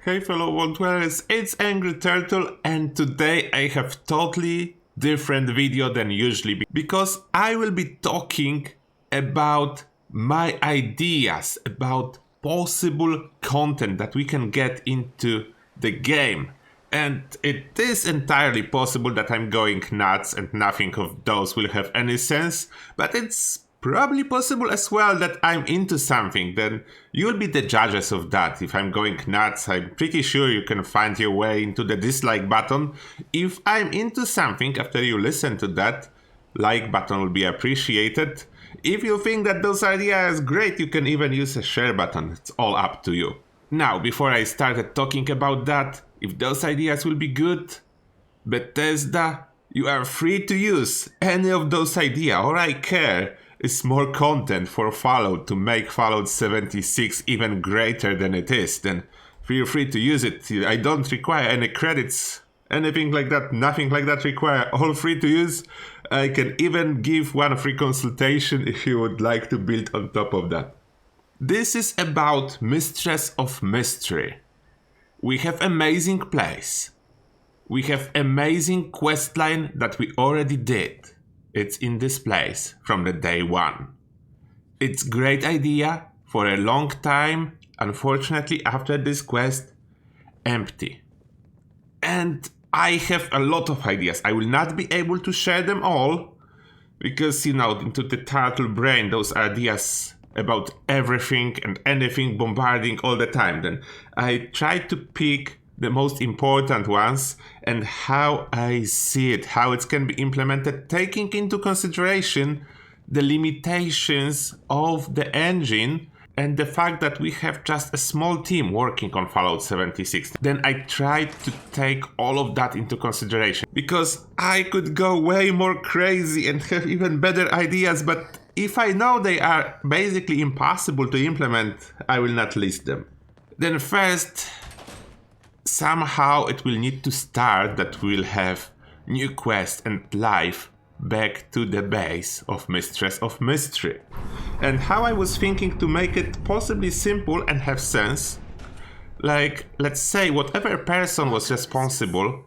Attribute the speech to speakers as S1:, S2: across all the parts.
S1: Hey fellow world dwellers, it's Angry Turtle, and today I have totally different video than usually because I will be talking about my ideas about possible content that we can get into the game. And it is entirely possible that I'm going nuts and nothing of those will have any sense, but it's probably possible as well that I'm into something. Then you'll be the judges of that. If I'm going nuts, I'm pretty sure you can find your way into the dislike button. If I'm into something after you listen to that, like button will be appreciated. If you think that those ideas are great, you can even use a share button. It's all up to you. Now, before I started talking about that, if those ideas will be good, Bethesda, you are free to use any of those ideas. All I care is more content for Fallout to make Fallout 76 even greater than it is. Then feel free to use it. I don't require any credits, anything like that, nothing like that require. All free to use. I can even give one free consultation if you would like to build on top of that. This is about Mistress of Mystery. We have amazing place. We have amazing questline that we already did. It's in this place from the day one. It's great idea for a long time. Unfortunately, after this quest, empty. And I have a lot of ideas. I will not be able to share them all because, into the turtle brain, those ideas about everything and anything bombarding all the time. Then I try to pick the most important ones and how I see it, how it can be implemented, taking into consideration the limitations of the engine and the fact that we have just a small team working on Fallout 76. Then I tried to take all of that into consideration because I could go way more crazy and have even better ideas, but if I know they are basically impossible to implement, I will not list them. Then first, somehow it will need to start that we'll have new quest and life back to the base of Mistress of Mystery. And how I was thinking to make it possibly simple and have sense, like let's say whatever person was responsible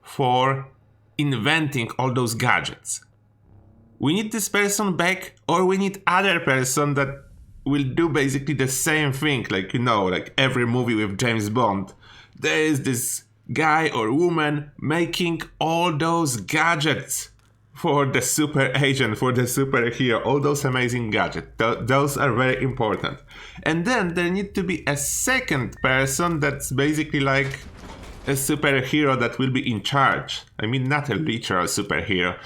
S1: for inventing all those gadgets. We need this person back, or we need other person that will do basically the same thing, like every movie with James Bond. There is this guy or woman making all those gadgets for the super agent, for the superhero, all those amazing gadgets. Those are very important. And then there need to be a second person that's basically like a superhero that will be in charge. I mean, not a literal superhero.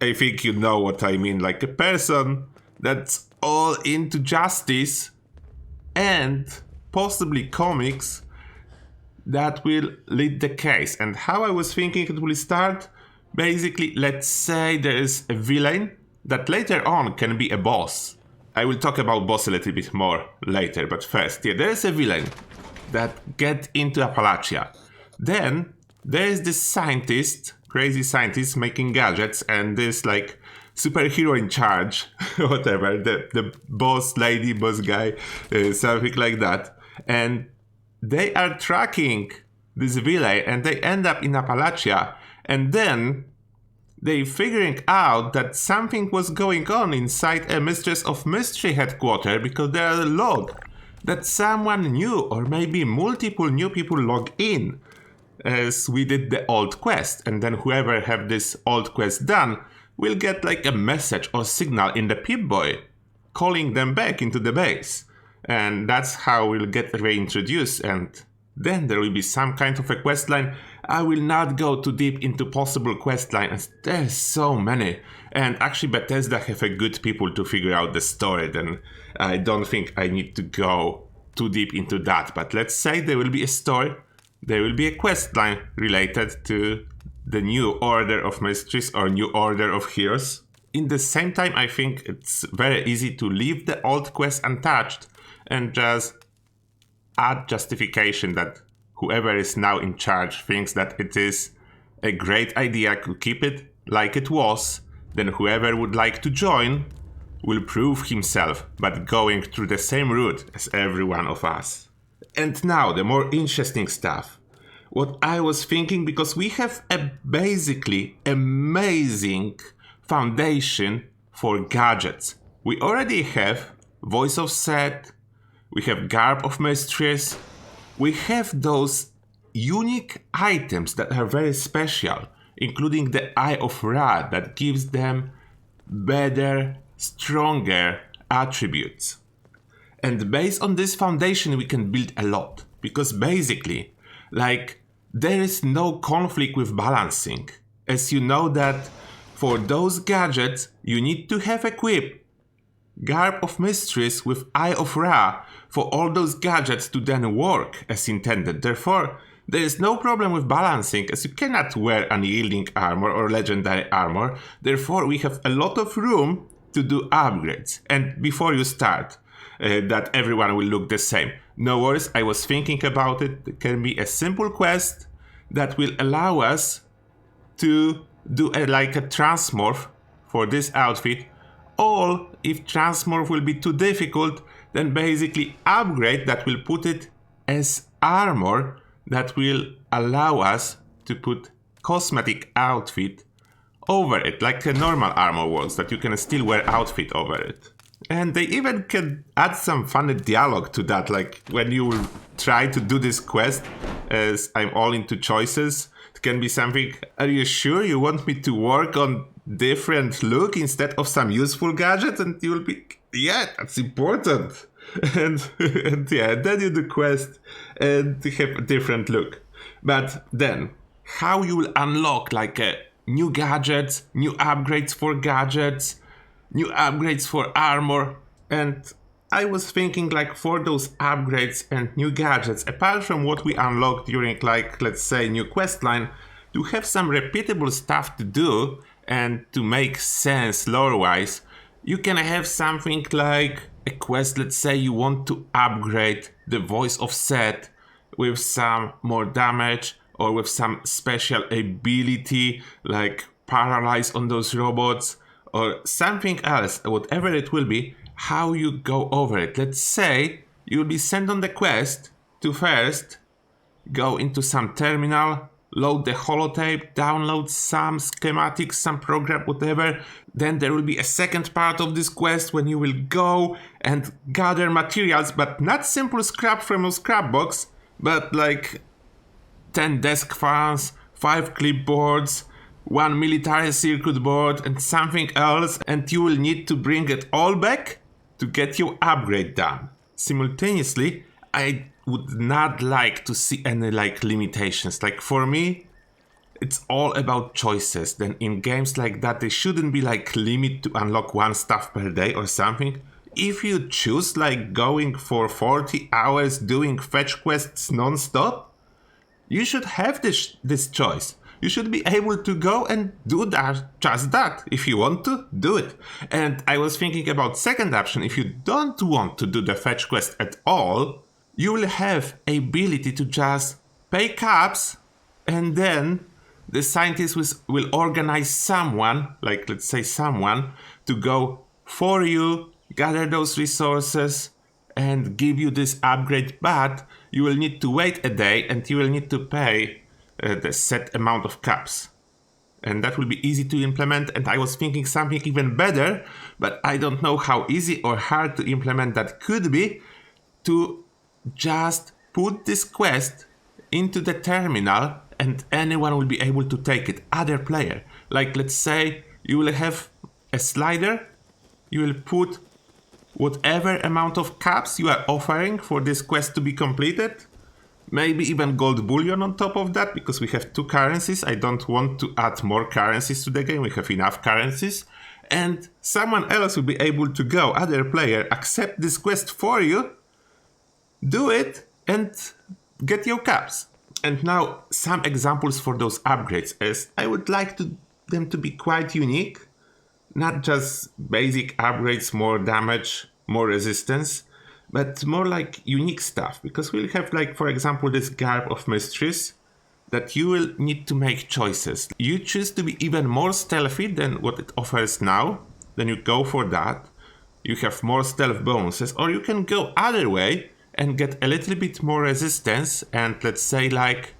S1: I think you know what I mean. Like a person that's all into justice and possibly comics that will lead the case. And how I was thinking it will start, basically, let's say there is a villain that later on can be a boss. I will talk about boss a little bit more later, but first, there is a villain that get into Appalachia. Then there is this scientist, crazy scientist making gadgets, and this like superhero in charge, whatever, the boss lady, boss guy, something like that. And they are tracking this villain and they end up in Appalachia, and then they figuring out that something was going on inside a Mistress of Mystery headquarters because there are a log that someone new or maybe multiple new people log in as we did the old quest, and then whoever have this old quest done will get like a message or signal in the Pip-Boy calling them back into the base. And that's how we'll get reintroduced, and then there will be some kind of a quest line. I will not go too deep into possible quest lines. There's so many. And actually Bethesda have a good people to figure out the story, then I don't think I need to go too deep into that. But let's say there will be a story, there will be a quest line related to the new order of mysteries or new order of heroes. In the same time, I think it's very easy to leave the old quest untouched and just add justification that whoever is now in charge thinks that it is a great idea to keep it like it was. Then whoever would like to join will prove himself, but going through the same route as every one of us. And now the more interesting stuff. What I was thinking, because we have a basically amazing foundation for gadgets. We already have voice of set, we have garb of mistress, we have those unique items that are very special, including the Eye of Ra that gives them better, stronger attributes. And based on this foundation, we can build a lot. Because basically, there is no conflict with balancing. As you know that for those gadgets, you need to have equipped Garb of Mistress with Eye of Ra for all those gadgets to then work as intended. Therefore, there is no problem with balancing, as you cannot wear unyielding armor or legendary armor. Therefore, we have a lot of room to do upgrades. And before you start, that everyone will look the same. No worries, I was thinking about it. There can be a simple quest that will allow us to do a transmorph for this outfit. Or if transmorph will be too difficult, then basically upgrade that will put it as armor that will allow us to put cosmetic outfit over it, like a normal armor works, that you can still wear outfit over it. And they even can add some funny dialogue to that, like when you will try to do this quest, as I'm all into choices, it can be something, are you sure you want me to work on different look instead of some useful gadget? And you will be, yeah, that's important. and then you do quest and have a different look. But then, how you will unlock new gadgets, new upgrades for gadgets, new upgrades for armor. And I was thinking for those upgrades and new gadgets, apart from what we unlocked during let's say new quest line, to have some repeatable stuff to do and to make sense lore wise, you can have something like a quest. Let's say you want to upgrade the voice of Set with some more damage or with some special ability like paralyze on those robots or something else, whatever it will be. How you go over it. Let's say you'll be sent on the quest to first go into some terminal, load the holotape, download some schematics, some program, whatever. Then there will be a second part of this quest when you will go and gather materials, but not simple scrap from a scrap box, but 10 desk fans, 5 clipboards, 1 military circuit board and something else, and you will need to bring it all back to get your upgrade done. Simultaneously, I would not like to see any limitations. For me, it's all about choices. Then in games like that, there shouldn't be limit to unlock one stuff per day or something. If you choose going for 40 hours doing fetch quests non-stop, you should have this choice. You should be able to go and do just that. If you want to, do it. And I was thinking about second option. If you don't want to do the fetch quest at all, you will have ability to just pay caps, and then the scientists will organize someone, let's say someone, to go for you, gather those resources, and give you this upgrade. But you will need to wait a day and you will need to pay the set amount of caps. And that will be easy to implement. And I was thinking something even better, but I don't know how easy or hard to implement that could be, to just put this quest into the terminal and anyone will be able to take it, other player. Let's say you will have a slider, you will put whatever amount of caps you are offering for this quest to be completed, maybe even gold bullion on top of that, because we have 2 currencies. I don't want to add more currencies to the game, we have enough currencies. And someone else will be able to go, other player, accept this quest for you, do it, and get your caps. And now some examples for those upgrades, as I would like them to be quite unique. Not just basic upgrades, more damage, more resistance, but more unique stuff. Because we'll have for example, this Garb of Mistress that you will need to make choices. You choose to be even more stealthy than what it offers now, then you go for that. You have more stealth bonuses, or you can go other way and get a little bit more resistance, and let's say like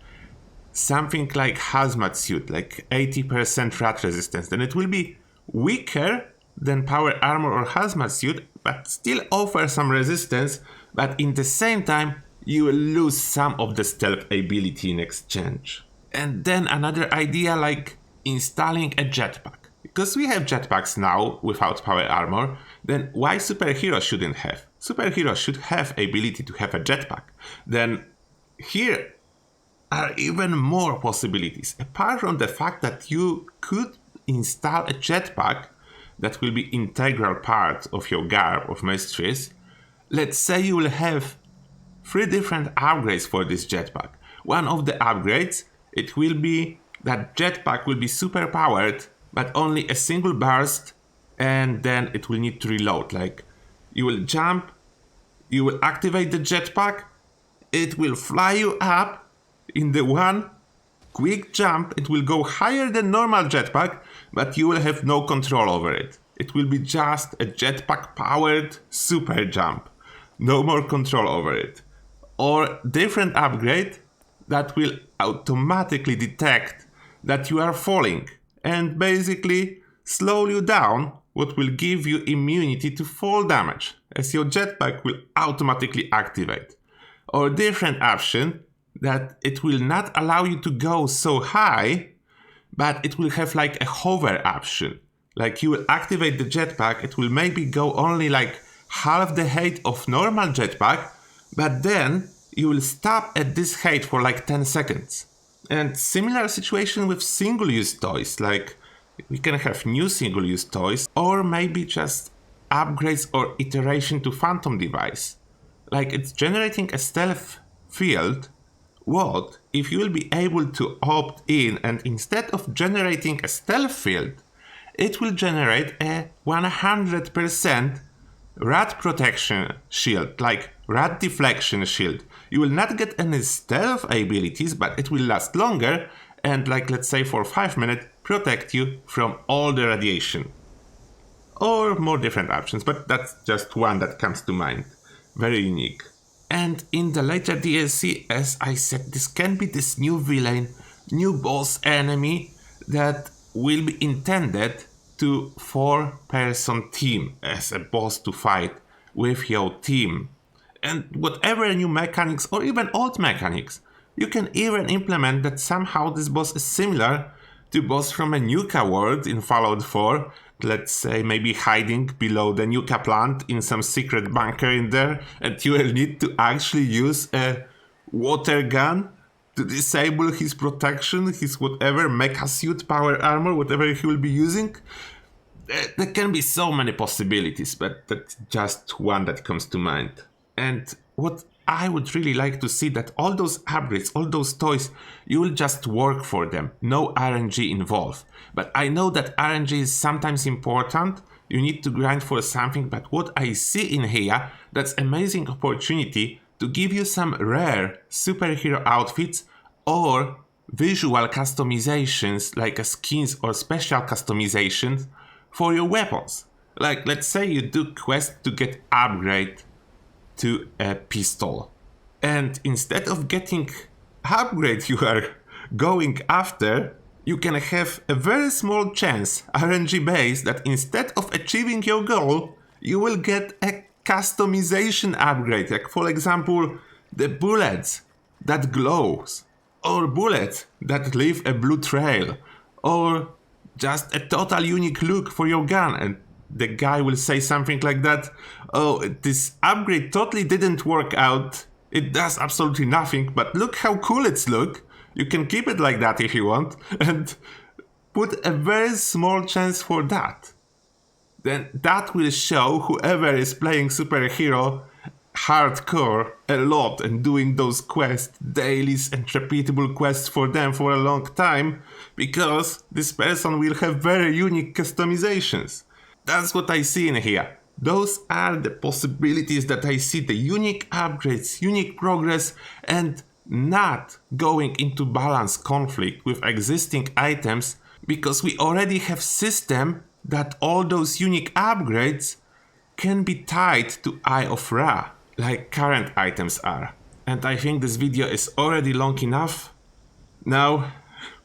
S1: something like hazmat suit, like 80% rad resistance, then it will be weaker than power armor or hazmat suit, but still offer some resistance, but in the same time you will lose some of the stealth ability in exchange. And then another idea like installing a jetpack. Because we have jetpacks now without power armor, then why superheroes shouldn't have? Superheroes should have ability to have a jetpack. Then here are even more possibilities. Apart from the fact that you could install a jetpack that will be integral part of your garb of Mistress, let's say you will have 3 different upgrades for this jetpack. One of the upgrades, it will be that jetpack will be super powered, but only a single burst, and then it will need to reload. Like, you will jump, you will activate the jetpack, it will fly you up in the one quick jump. It will go higher than normal jetpack, but you will have no control over it. It will be just a jetpack powered super jump. No more control over it. Or different upgrade that will automatically detect that you are falling and basically slow you down, what will give you immunity to fall damage, as your jetpack will automatically activate. Or different option that it will not allow you to go so high, but it will have like a hover option. Like, you will activate the jetpack, it will maybe go only like half the height of normal jetpack, but then you will stop at this height for like 10 seconds. And similar situation with single-use toys, like we can have new single-use toys, or maybe just upgrades or iteration to Phantom device. Like, it's generating a stealth field. What if you will be able to opt in, and instead of generating a stealth field, it will generate a 100% rad protection shield, like rad deflection shield. You will not get any stealth abilities, but it will last longer and, like, let's say for 5 minutes, protect you from all the radiation. Or more different options, but that's just one that comes to mind. Very unique. And in the later DLC, as I said, this can be this new villain, new boss enemy that will be intended to 4-person team as a boss to fight with your team. And whatever new mechanics or even old mechanics, you can even implement that somehow this boss is similar to boss from a Nuka world in Fallout 4. Let's say maybe hiding below the Nuka plant in some secret bunker in there, and you will need to actually use a water gun to disable his protection, his whatever mecha suit, power armor, whatever he will be using. There can be so many possibilities, but that's just one that comes to mind. And what I would really like to see, that all those upgrades, all those toys, you will just work for them. No RNG involved. But I know that RNG is sometimes important. You need to grind for something. But what I see in here, that's amazing opportunity to give you some rare superhero outfits or visual customizations, like skins or special customizations for your weapons. Like, let's say you do quest to get upgrade to a pistol, and instead of getting upgrade you are going after, you can have a very small chance, RNG based, that instead of achieving your goal, you will get a customization upgrade, like for example the bullets that glows, or bullets that leave a blue trail, or just a total unique look for your gun. And the guy will say something like that: oh, this upgrade totally didn't work out, it does absolutely nothing, but look how cool it's look. You can keep it like that if you want, and put a very small chance for that. Then that will show whoever is playing superhero hardcore a lot and doing those quests, dailies and repeatable quests for them for a long time, because this person will have very unique customizations. That's what I see in here. Those are the possibilities that I see, the unique upgrades, unique progress, and not going into balance conflict with existing items, because we already have system that all those unique upgrades can be tied to Eye of Ra. like current items are. And I think this video is already long enough. Now,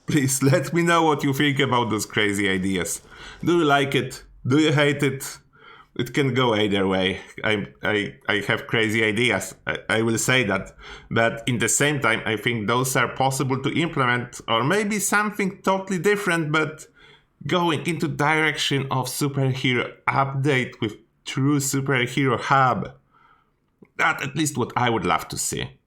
S1: please let me know what you think about those crazy ideas. Do you like it? Do you hate it? It can go either way. I have crazy ideas, I will say that. But in the same time, I think those are possible to implement, or maybe something totally different, but going into direction of superhero update with true superhero hub. That's at least what I would love to see.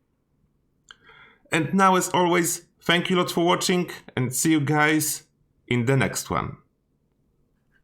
S1: And now, as always, thank you lots for watching, and see you guys in the next one.